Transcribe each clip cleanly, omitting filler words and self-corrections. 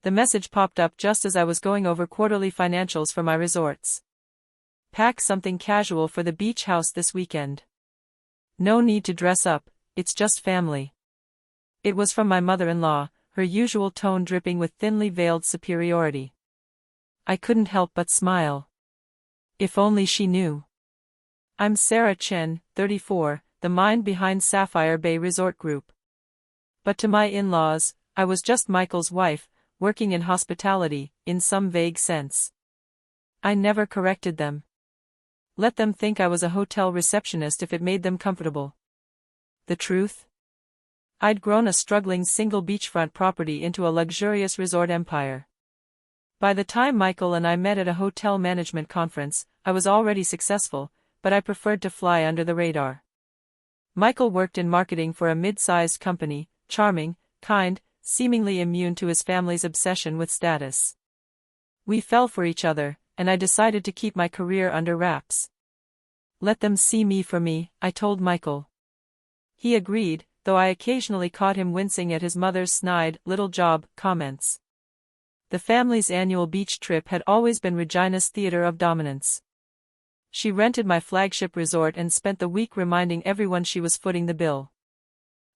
The message popped up just as I was going over quarterly financials for my resorts. Pack something casual for the beach house this weekend. No need to dress up, it's just family. It was from my mother-in-law, her usual tone dripping with thinly veiled superiority. I couldn't help but smile. If only she knew. I'm Sarah Chen, 34, the mind behind Sapphire Bay Resort Group. But to my in-laws, I was just Michael's wife, working in hospitality, in some vague sense. I never corrected them. Let them think I was a hotel receptionist if it made them comfortable. The truth? I'd grown a struggling single beachfront property into a luxurious resort empire. By the time Michael and I met at a hotel management conference, I was already successful, but I preferred to fly under the radar. Michael worked in marketing for a mid-sized company, charming, kind, seemingly immune to his family's obsession with status. We fell for each other, and I decided to keep my career under wraps. Let them see me for me, I told Michael. He agreed, though I occasionally caught him wincing at his mother's snide, little job, comments. The family's annual beach trip had always been Regina's theater of dominance. She rented my flagship resort and spent the week reminding everyone she was footing the bill.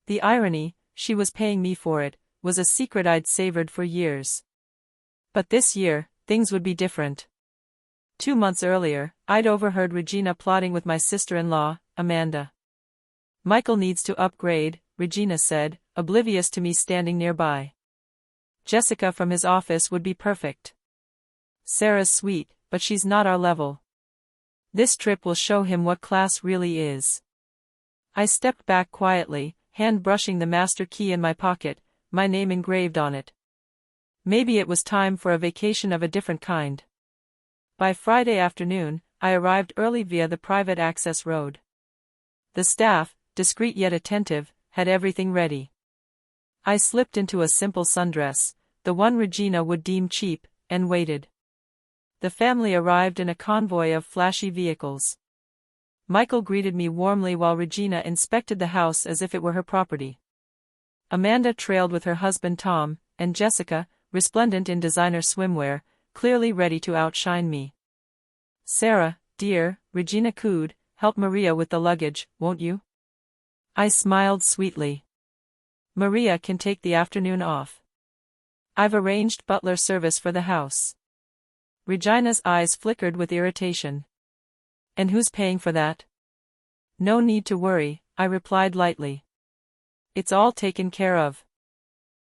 The irony, she was paying me for it, was a secret I'd savored for years. But this year, things would be different. 2 months earlier, I'd overheard Regina plotting with my sister-in-law, Amanda. Michael needs to upgrade, Regina said, oblivious to me standing nearby. Jessica from his office would be perfect. Sarah's sweet, but she's not our level. This trip will show him what class really is. I stepped back quietly, hand brushing the master key in my pocket, my name engraved on it. Maybe it was time for a vacation of a different kind. By Friday afternoon, I arrived early via the private access road. The staff, discreet yet attentive, had everything ready. I slipped into a simple sundress, the one Regina would deem cheap, and waited. The family arrived in a convoy of flashy vehicles. Michael greeted me warmly while Regina inspected the house as if it were her property. Amanda trailed with her husband Tom, and Jessica, resplendent in designer swimwear, clearly ready to outshine me. Sarah, dear, Regina cooed, help Maria with the luggage, won't you? I smiled sweetly. Maria can take the afternoon off. I've arranged butler service for the house. Regina's eyes flickered with irritation. And who's paying for that? No need to worry, I replied lightly. It's all taken care of.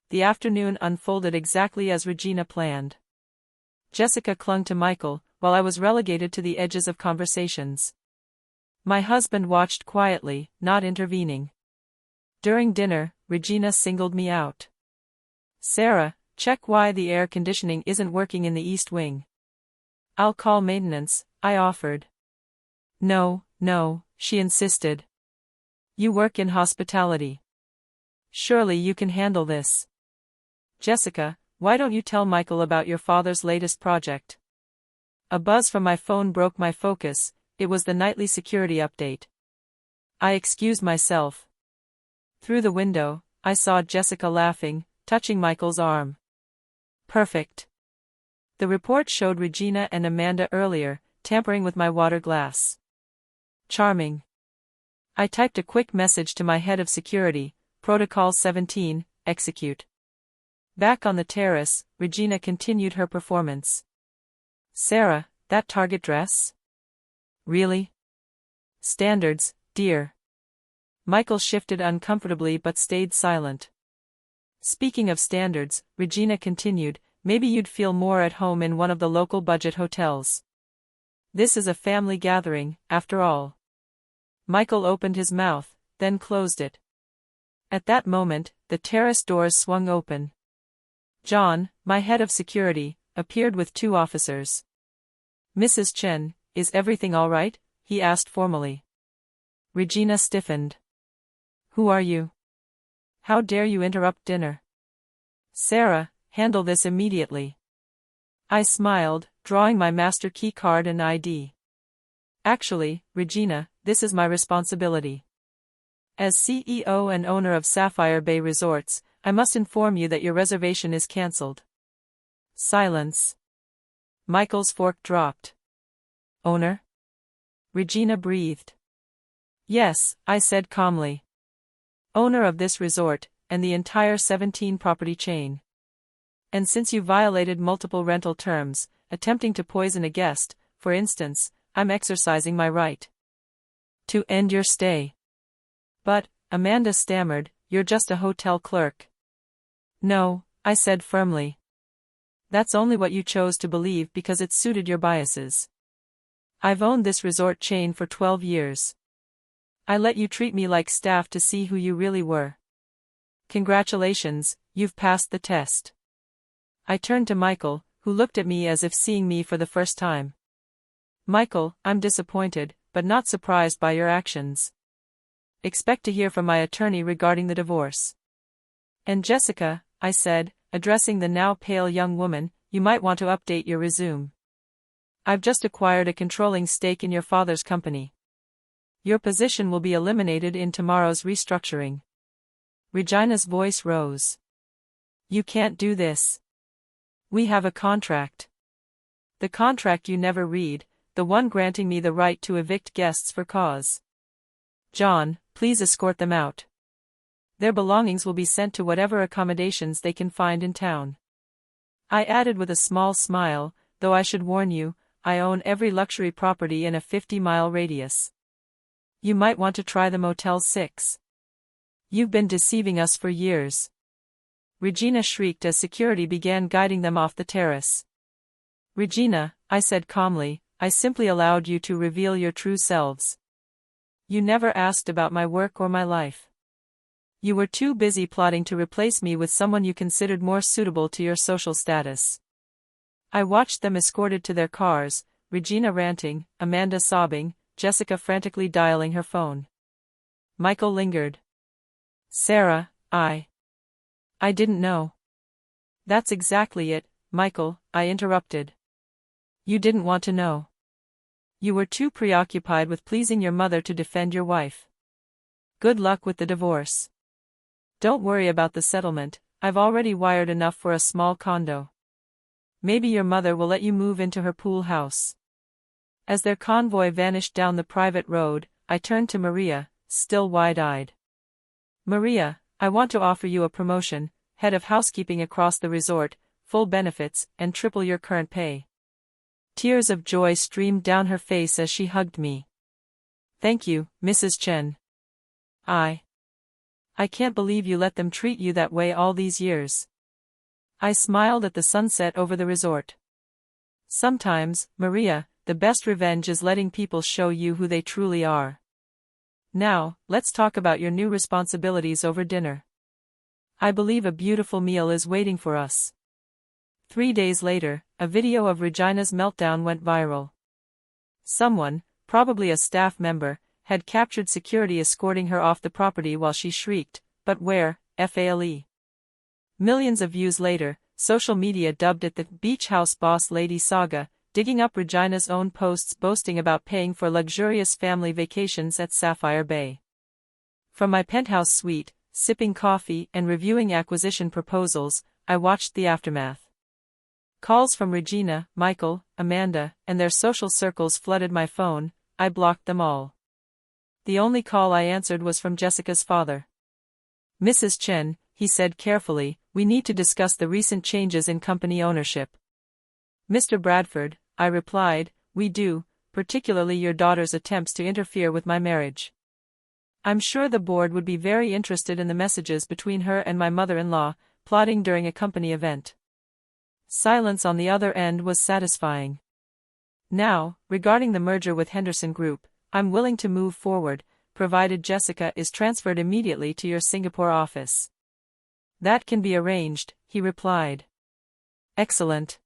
The afternoon unfolded exactly as Regina planned. Jessica clung to Michael, while I was relegated to the edges of conversations. My husband watched quietly, not intervening. During dinner, Regina singled me out. Sarah, check why the air conditioning isn't working in the east wing. I'll call maintenance, I offered. No, she insisted. You work in hospitality. Surely you can handle this. Jessica, why don't you tell Michael about your father's latest project? A buzz from my phone broke my focus. It was the nightly security update. I excused myself. Through the window, I saw Jessica laughing, touching Michael's arm. Perfect. The report showed Regina and Amanda earlier, tampering with my water glass. Charming. I typed a quick message to my head of security, Protocol 17, execute. Back on the terrace, Regina continued her performance. Sarah, that Target dress? Really? Standards, dear. Michael shifted uncomfortably but stayed silent. Speaking of standards, Regina continued, maybe you'd feel more at home in one of the local budget hotels. This is a family gathering, after all. Michael opened his mouth, then closed it. At that moment, the terrace doors swung open. John, my head of security, appeared with 2 officers. Mrs. Chen, is everything all right? He asked formally. Regina stiffened. Who are you? How dare you interrupt dinner? Sarah, handle this immediately. I smiled, drawing my master key card and ID. Actually, Regina, this is my responsibility. As CEO and owner of Sapphire Bay Resorts, I must inform you that your reservation is cancelled. Silence. Michael's fork dropped. Owner? Regina breathed. Yes, I said calmly. Owner of this resort, and the entire 17-property chain. And since you violated multiple rental terms, attempting to poison a guest, for instance, I'm exercising my right to end your stay. But, Amanda stammered, you're just a hotel clerk. No, I said firmly. That's only what you chose to believe because it suited your biases. I've owned this resort chain for 12 years. I let you treat me like staff to see who you really were. Congratulations, you've passed the test. I turned to Michael, who looked at me as if seeing me for the first time. Michael, I'm disappointed, but not surprised by your actions. Expect to hear from my attorney regarding the divorce. And Jessica, I said, addressing the now pale young woman, you might want to update your resume. I've just acquired a controlling stake in your father's company. Your position will be eliminated in tomorrow's restructuring. Regina's voice rose. You can't do this. We have a contract. The contract you never read, the one granting me the right to evict guests for cause. John, please escort them out. Their belongings will be sent to whatever accommodations they can find in town. I added with a small smile, though I should warn you, I own every luxury property in a 50-mile radius. You might want to try the Motel 6. You've been deceiving us for years. Regina shrieked as security began guiding them off the terrace. Regina, I said calmly, I simply allowed you to reveal your true selves. You never asked about my work or my life. You were too busy plotting to replace me with someone you considered more suitable to your social status. I watched them escorted to their cars, Regina ranting, Amanda sobbing, Jessica frantically dialing her phone. Michael lingered. Sarah, I didn't know. That's exactly it, Michael, I interrupted. You didn't want to know. You were too preoccupied with pleasing your mother to defend your wife. Good luck with the divorce. Don't worry about the settlement, I've already wired enough for a small condo. Maybe your mother will let you move into her pool house. As their convoy vanished down the private road, I turned to Maria, still wide-eyed. Maria, I want to offer you a promotion, head of housekeeping across the resort, full benefits, and triple your current pay. Tears of joy streamed down her face as she hugged me. Thank you, Mrs. Chen. I can't believe you let them treat you that way all these years. I smiled at the sunset over the resort. Sometimes, Maria, the best revenge is letting people show you who they truly are. Now, let's talk about your new responsibilities over dinner. I believe a beautiful meal is waiting for us. 3 days later, a video of Regina's meltdown went viral. Someone, probably a staff member, had captured security escorting her off the property while she shrieked, "But where, FALE?" Millions of views later, social media dubbed it the Beach House Boss Lady Saga, digging up Regina's own posts boasting about paying for luxurious family vacations at Sapphire Bay. From my penthouse suite, sipping coffee and reviewing acquisition proposals, I watched the aftermath. Calls from Regina, Michael, Amanda, and their social circles flooded my phone. I blocked them all. The only call I answered was from Jessica's father. "Mrs. Chen," he said carefully, "we need to discuss the recent changes in company ownership." "Mr. Bradford," I replied, "we do, particularly your daughter's attempts to interfere with my marriage. I'm sure the board would be very interested in the messages between her and my mother-in-law, plotting during a company event." Silence on the other end was satisfying. "Now, regarding the merger with Henderson Group, I'm willing to move forward, provided Jessica is transferred immediately to your Singapore office." "That can be arranged," he replied. "Excellent.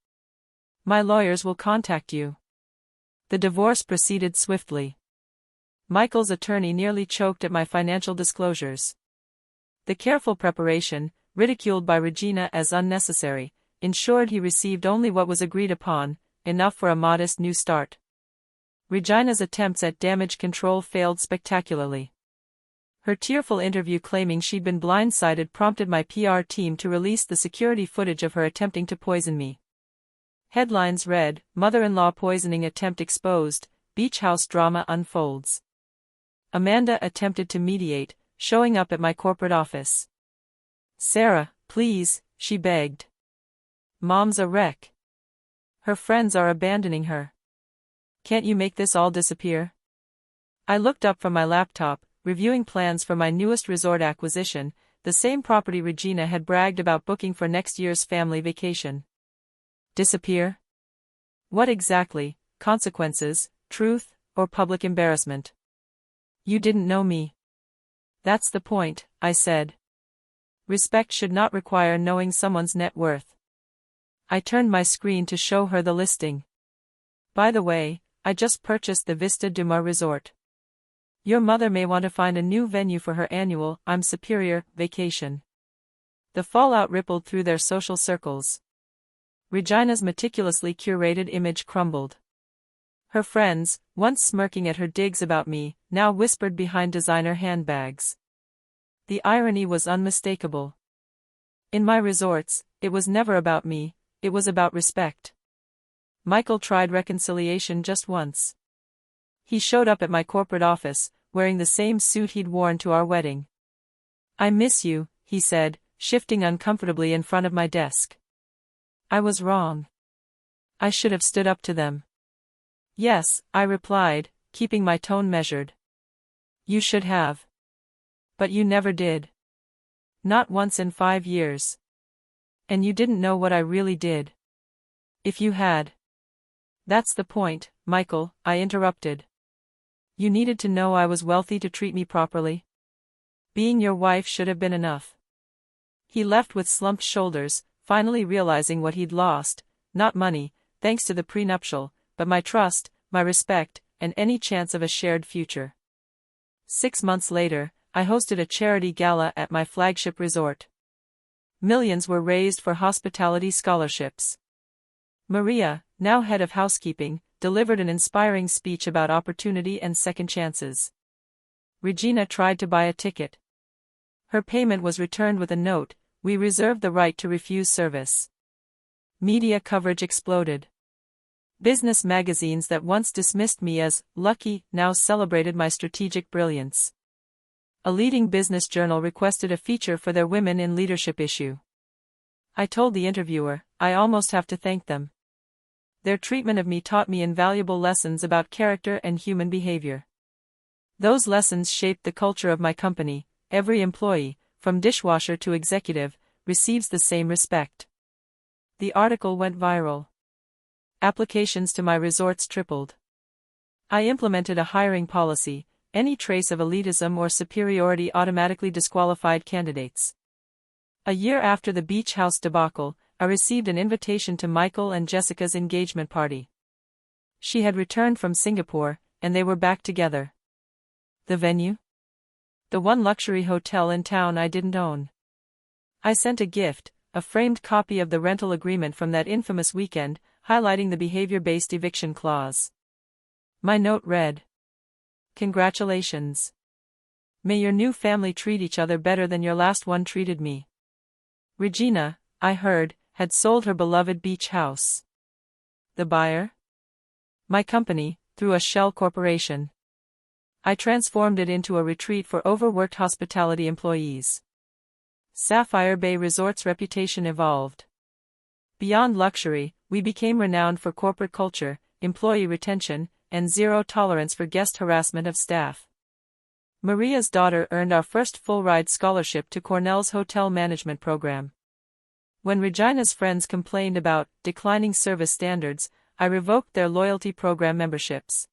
My lawyers will contact you." The divorce proceeded swiftly. Michael's attorney nearly choked at my financial disclosures. The careful preparation, ridiculed by Regina as unnecessary, ensured he received only what was agreed upon, enough for a modest new start. Regina's attempts at damage control failed spectacularly. Her tearful interview claiming she'd been blindsided prompted my PR team to release the security footage of her attempting to poison me. Headlines read, Mother-in-law poisoning attempt exposed, beach house drama unfolds. Amanda attempted to mediate, showing up at my corporate office. Sarah, please, she begged. Mom's a wreck. Her friends are abandoning her. Can't you make this all disappear? I looked up from my laptop, reviewing plans for my newest resort acquisition, the same property Regina had bragged about booking for next year's family vacation. Disappear? What exactly? Consequences, truth, or public embarrassment? You didn't know me. That's the point, I said. Respect should not require knowing someone's net worth. I turned my screen to show her the listing. By the way, I just purchased the Vista du Mar Resort. Your mother may want to find a new venue for her annual I'm Superior vacation. The fallout rippled through their social circles. Regina's meticulously curated image crumbled. Her friends, once smirking at her digs about me, now whispered behind designer handbags. The irony was unmistakable. In my resorts, it was never about me, it was about respect. Michael tried reconciliation just once. He showed up at my corporate office, wearing the same suit he'd worn to our wedding. I miss you, he said, shifting uncomfortably in front of my desk. I was wrong. I should have stood up to them. Yes, I replied, keeping my tone measured. You should have. But you never did. Not once in 5 years. And you didn't know what I really did. If you had. That's the point, Michael, I interrupted. You needed to know I was wealthy to treat me properly. Being your wife should have been enough. He left with slumped shoulders, finally realizing what he'd lost, not money, thanks to the prenuptial, but my trust, my respect, and any chance of a shared future. 6 months later, I hosted a charity gala at my flagship resort. Millions were raised for hospitality scholarships. Maria, now head of housekeeping, delivered an inspiring speech about opportunity and second chances. Regina tried to buy a ticket. Her payment was returned with a note, "We reserve the right to refuse service." Media coverage exploded. Business magazines that once dismissed me as lucky now celebrated my strategic brilliance. A leading business journal requested a feature for their Women in Leadership issue. I told the interviewer, I almost have to thank them. Their treatment of me taught me invaluable lessons about character and human behavior. Those lessons shaped the culture of my company. Every employee, from dishwasher to executive, receives the same respect. The article went viral. Applications to my resorts tripled. I implemented a hiring policy. Any trace of elitism or superiority automatically disqualified candidates. A year after the beach house debacle, I received an invitation to Michael and Jessica's engagement party. She had returned from Singapore, and they were back together. The venue? The one luxury hotel in town I didn't own. I sent a gift, a framed copy of the rental agreement from that infamous weekend, highlighting the behavior-based eviction clause. My note read, "Congratulations. May your new family treat each other better than your last one treated me." Regina, I heard, had sold her beloved beach house. The buyer? My company, through a shell corporation. I transformed it into a retreat for overworked hospitality employees. Sapphire Bay Resort's reputation evolved. Beyond luxury, we became renowned for corporate culture, employee retention, and zero tolerance for guest harassment of staff. Maria's daughter earned our first full-ride scholarship to Cornell's hotel management program. When Regina's friends complained about declining service standards, I revoked their loyalty program memberships.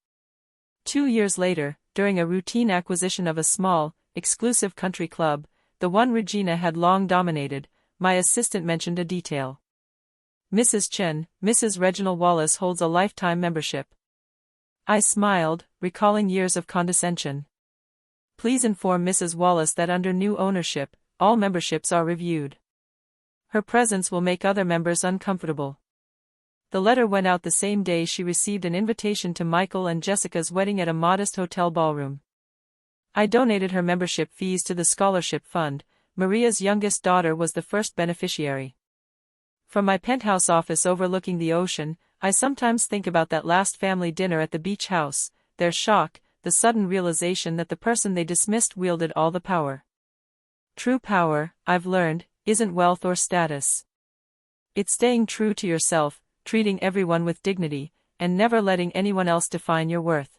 2 years later, during a routine acquisition of a small, exclusive country club, the one Regina had long dominated, my assistant mentioned a detail. "Mrs. Chen, Mrs. Reginald Wallace holds a lifetime membership." I smiled, recalling years of condescension. "Please inform Mrs. Wallace that under new ownership, all memberships are reviewed. Her presence will make other members uncomfortable." The letter went out the same day she received an invitation to Michael and Jessica's wedding at a modest hotel ballroom. I donated her membership fees to the scholarship fund. Maria's youngest daughter was the first beneficiary. From my penthouse office overlooking the ocean, I sometimes think about that last family dinner at the beach house, their shock, the sudden realization that the person they dismissed wielded all the power. True power, I've learned, isn't wealth or status. It's staying true to yourself, treating everyone with dignity, and never letting anyone else define your worth.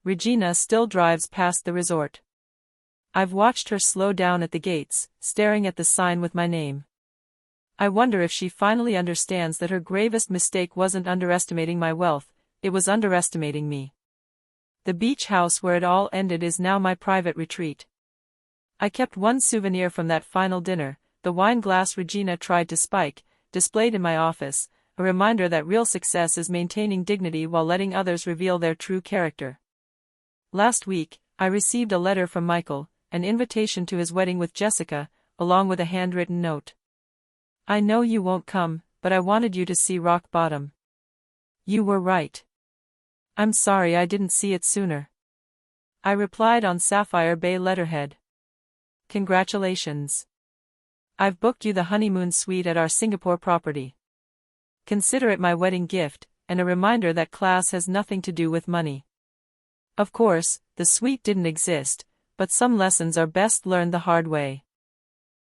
Regina still drives past the resort. I've watched her slow down at the gates, staring at the sign with my name. I wonder if she finally understands that her gravest mistake wasn't underestimating my wealth, it was underestimating me. The beach house where it all ended is now my private retreat. I kept one souvenir from that final dinner, the wine glass Regina tried to spike, displayed in my office, a reminder that real success is maintaining dignity while letting others reveal their true character. Last week, I received a letter from Michael, an invitation to his wedding with Jessica, along with a handwritten note. I know you won't come, but I wanted you to see rock bottom. You were right. I'm sorry I didn't see it sooner. I replied on sapphire bay letterhead. Congratulations. I've booked you the honeymoon suite at our Singapore property. Consider it my wedding gift, and a reminder that class has nothing to do with money. Of course, the suite didn't exist, but some lessons are best learned the hard way.